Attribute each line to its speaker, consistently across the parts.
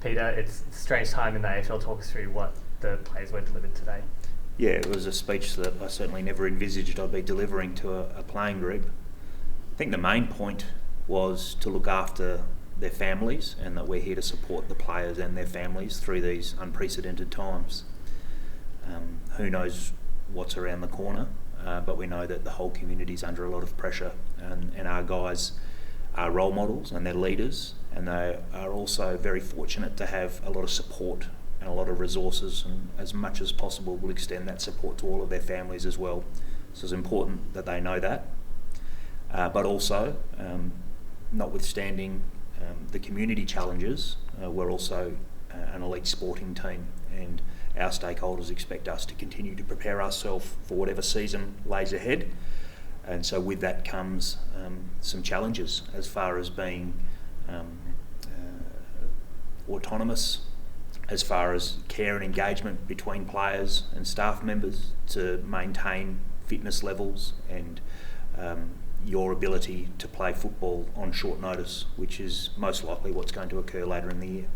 Speaker 1: Peter, it's a strange time in the AFL. Talk us through what the players were delivered today.
Speaker 2: Yeah, it was a speech that I certainly never envisaged I'd be delivering to a playing group. I think the main point was to look after their families, and that we're here to support the players and their families through these unprecedented times. Who knows what's around the corner, but we know that the whole community is under a lot of pressure, and our guys are role models and they're leaders, and they are also very fortunate to have a lot of support and a lot of resources, and as much as possible we'll extend that support to all of their families as well. So it's important that they know that, but also notwithstanding the community challenges, we're also an elite sporting team, and our stakeholders expect us to continue to prepare ourselves for whatever season lays ahead. And so with that comes some challenges as far as being autonomous, as far as care and engagement between players and staff members to maintain fitness levels and your ability to play football on short notice, which is most likely what's going to occur later in the year.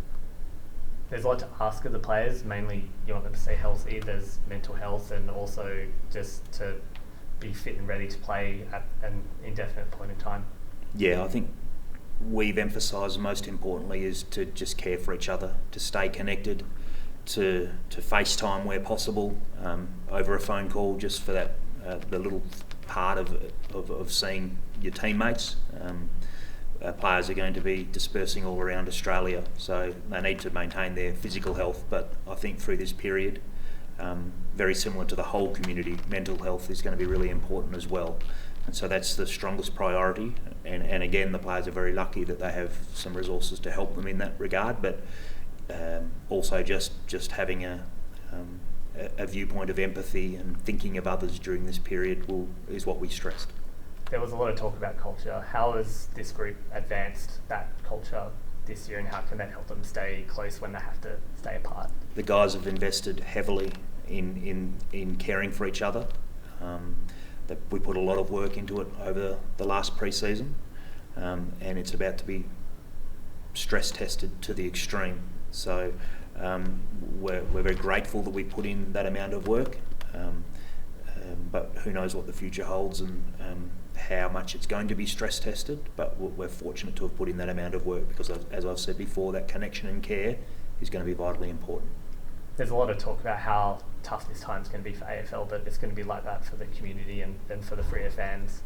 Speaker 1: There's a lot to ask of the players. Mainly you want them to stay healthy. There's mental health, and also just to be fit and ready to play at an indefinite point in time.
Speaker 2: Yeah, I think we've emphasised most importantly is to just care for each other, to stay connected, to FaceTime where possible, over a phone call, just for that the little part of seeing your teammates. Players are going to be dispersing all around Australia, so they need to maintain their physical health, but I think through this period, very similar to the whole community, mental health is going to be really important as well. And so that's the strongest priority, and again the players are very lucky that they have some resources to help them in that regard, but also just having a viewpoint of empathy and thinking of others during this period is what we stressed.
Speaker 1: There was a lot of talk about culture. How has this group advanced that culture this year, and how can that help them stay close when they have to stay apart?
Speaker 2: The guys have invested heavily in caring for each other. We put a lot of work into it over the last pre-season, and it's about to be stress tested to the extreme. So we're very grateful that we put in that amount of work, but who knows what the future holds and how much it's going to be stress tested. But we're fortunate to have put in that amount of work because, as I've said before, that connection and care is going to be vitally important.
Speaker 1: There's a lot of talk about how tough this time's going to be for AFL, but it's going to be like that for the community and for the Freo fans.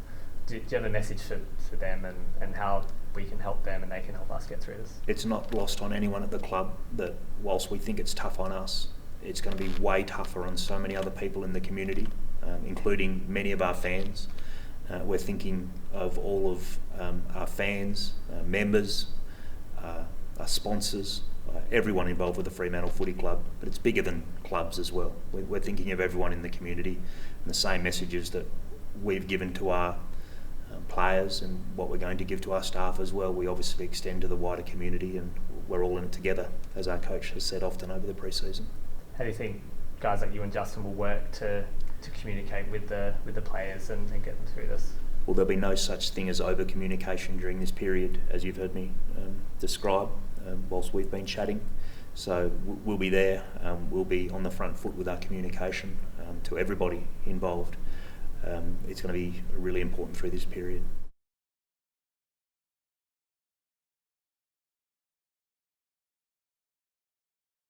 Speaker 1: Do you have a message for them and how we can help them and they can help us get through this?
Speaker 2: It's not lost on anyone at the club that whilst we think it's tough on us, it's going to be way tougher on so many other people in the community, including many of our fans. We're thinking of all of our fans, members, our sponsors, everyone involved with the Fremantle Footy Club, but it's bigger than clubs as well. We're thinking of everyone in the community, and the same messages that we've given to our players and what we're going to give to our staff as well, we obviously extend to the wider community, and we're all in it together, as our coach has said often over the pre-season.
Speaker 1: How do you think guys like you and Justin will work to communicate with the players and get them through this?
Speaker 2: Well, there'll be no such thing as over-communication during this period, as you've heard me describe whilst we've been chatting. So we'll be there, we'll be on the front foot with our communication to everybody involved. It's going to be really important through this period.